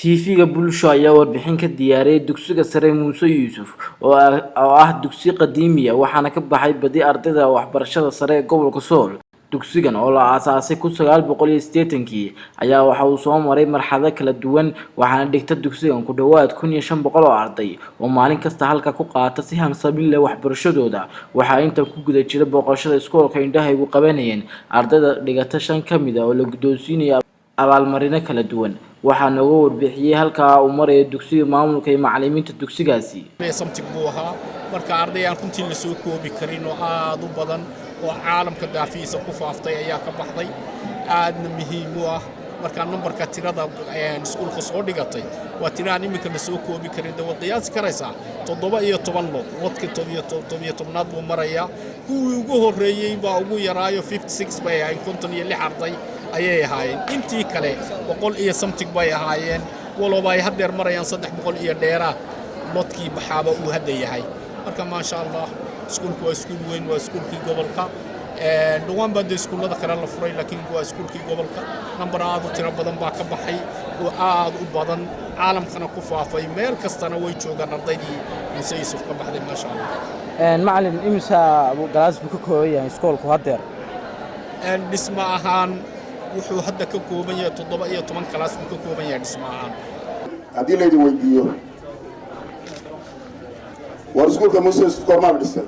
TV-ga Bulsho ayaa warbixin ka diyaariyay dugsiga sare Muuse Yuusuf oo ah dugsi qadiimi ah waxaana ka baxay badi ardayda waxbarashada sare ee gobolka Sool. Dugsigan oo la aasaasay 1980 ayaa waxa uu soo maray marxalado kala duwan waxaana dhigta dugsigan ku dhawaad 1500 oo arday oo maalin kasta halka ku qaata si hamsabil leh waxbarashadooda. Waxa inta ku guda jira booqashada iskoolka indhaha ay u qabanayeen ardayda dhigata 5 kamid ah oo la guddoonsiinaya abaalmarino kala duwan. waxaa nooga warbixiyay halka uu maray dugsiga maamulka iyo macallimiinta dugsigaasi. Samtig buu ahaa marka ardayaan runtii la soo koobi karin oo aad u badan oo caalamka daafiisa ku faaftay ayaa ka baxday aadna muhiim u ah marka numbarka tirada iskuulka soo dhigatay waa tiraan imika la soo koobi karin dawad qiyaas karaysa 17 loo wadka 17aad buu maraya kuwii ugu horeeyay baa ugu yaraayo 56 bay ay 56 arday ayay ahaayeen intii kale 100 iyo something bay ahaayeen walba ay hadeer marayaan 300 iyo dheeraad lodkii baxaaba uu hadda yahay marka ma sha Allah iskuulku waa iskuul weyn waa iskuulkii gobolka dhawaan baa iskuulada kale la furay laakiin waa iskuulkii gobolka number aad u tiro badan baa ka baxay oo aad u badan caalamkana ku faafay meel kastana way joogaan ardaydii Muuse Yuusuf ka baxday ma sha Allah macallin imisa galaas buu ka kooban yahay iskoolku hadeer dhisma ahaan wuxuu hadda ka kooban yahay 17 kalaas uu ka kooban yahay dhisma ahaan haddii la idin weydiiyo war iskuulka Muuse Yuusuf kormaa dhisay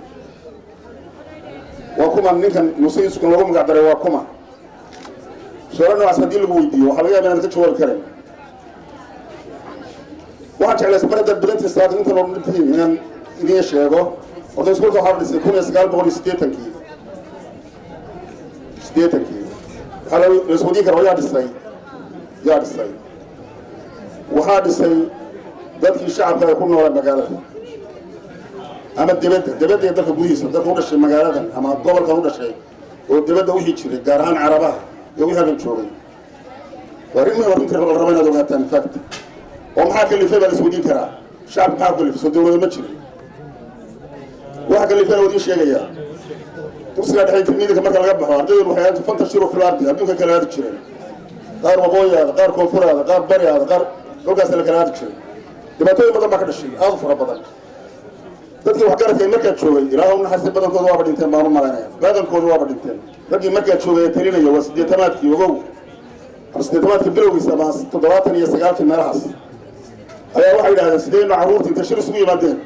waa kuma ninkan Muuse Yuusuf lagu magac daray waa kuma su'aalaha haddii lagu weydiiyo waxa laga yaabaa inaad ka jawaab karin waxaan jeclahay isbarada bilanta saad inta loo dhinteen inaan idin sheego oo iskuulka waxa dhisay 1980 هلا السعودية كانوا يادسي وحادسي ذلك الشعب كان يكون ولا مقالة أما الدبادة يدرك بوليس ذلك هو الشيء مقالة أما الضبط كان هو الشيء والدبادة وحيد شيء قارهان عربها يوميها بنشوري ورمي ورمي الرمينا دوغات تاني فقط ومحاك اللي فيه بالسعودية ترى الشعب محاك اللي في السعودية ولا متشري وحاك اللي فيه ودي شيء جاي وصلت حين تلميذك مركز الغبحة عندهم وحياة فانتشروا في الأرض عندهم كلمات كشرين غير مبوية غير كونفور هذا غير بري هذا غير لوكاس الكلمات كشرين دبتوي بدل ما كان الشيء أظفر بدل تدري وحكرت في مركز شوي راهم نحس بدل كود واحد انتين ما هم ملانا بدل كود واحد انتين تدري مركز شوي ترينا يوس ديتمات كي وجو بس ديتمات كبلو بيسمع تضوات هي سجارة النرحس أي واحد هذا سدين معروف تنتشر سوي بعدين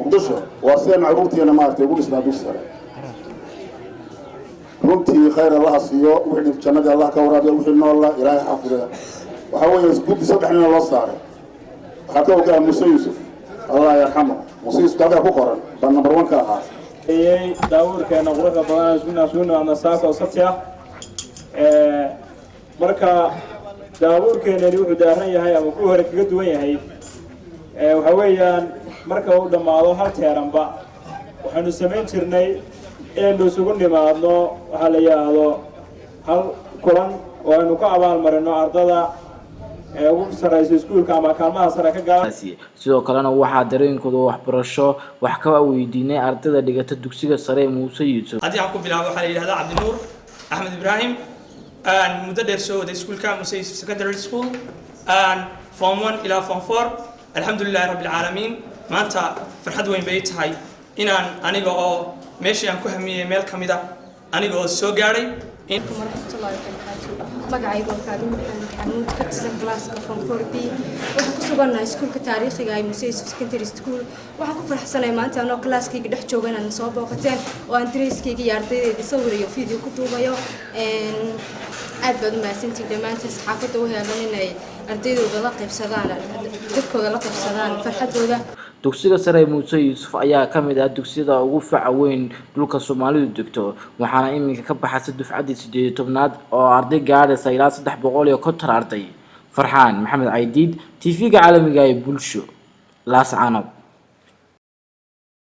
مقدسه واسين معروف أنا ما أعرف يقول اسمه دوسر runtii khayr Allah siiyo wixii jannada Allah ka waraabiyo wixii nool Allah Ilaahay xafido waxa weeye guddi saddex nin loo saaray waxa ka ogaa Muuse Yuusuf Allah yarxamo Muuse Yuusuf taada ku qoran baan number 1 ka ahaa daawurkeena quruxda badan isuna ama saaka oo sabti ah marka daawurkeena wuxuu daaran yahay ama ku hore kaga duwan yahay waxa weeyaan marka uu dhamaado hal teeranba waxaanu sameyn jirnay inuu isugu nimaadno waxa la yiraahdo hal kulan oo aynu ka abaal marino ardada ugu sareysa iskuulka ama kaalmaha sare ka gaaraysa sidoo kalena waxaa dareenkooda waxbarasho wax ka weydiinay ardayda dhigata dugsiga sare Muuse Yuusuf hadii aan ku bilaabo waxa la yiraahdaa Cabdinuur Axmed Ibrahim aan muddo dheer soo waday iskuulka Muuse Yuusuf Secondary School aan form 1 ila form 4 alxamdulillaah rabbil caalamiin maanta farxad weyn bay tahay inaan aniga oo meeshii aan ku hamiyay meel kamida aniga oo soo gaaray in warahmatullahi wabarakatuh magacaygu Faadumo Maxamuud ka tirsan classka form 4B waxaan ku suganahay iskuulka taariikhiga ee Muuse Yuusuf Secondary School waxaan ku faraxsanahay maanta anoo classkayga dhex jooga inaan soo booqateen oo aan dareskayga iyo ardaydeeda sawir iyo video ku duubayo aad baad u mahadsantihiin dhammaantiin saxaafadda u heelan inay ardaydooda la qaybsadaan dadkooda la qaybsadaan farxadooda dugsiga sare Muuse Yuusuf ayaa ka mid ah dugsiyada ugu faca weyn dhulka Soomaalidu degto waxaana iminka ka baxay dufcadii 18aad oo arday gaaraysa ilaa 350 arday. Farxaan Maxamed Aydiid TV-ga caalamiga ee Bulsho Laascaanood.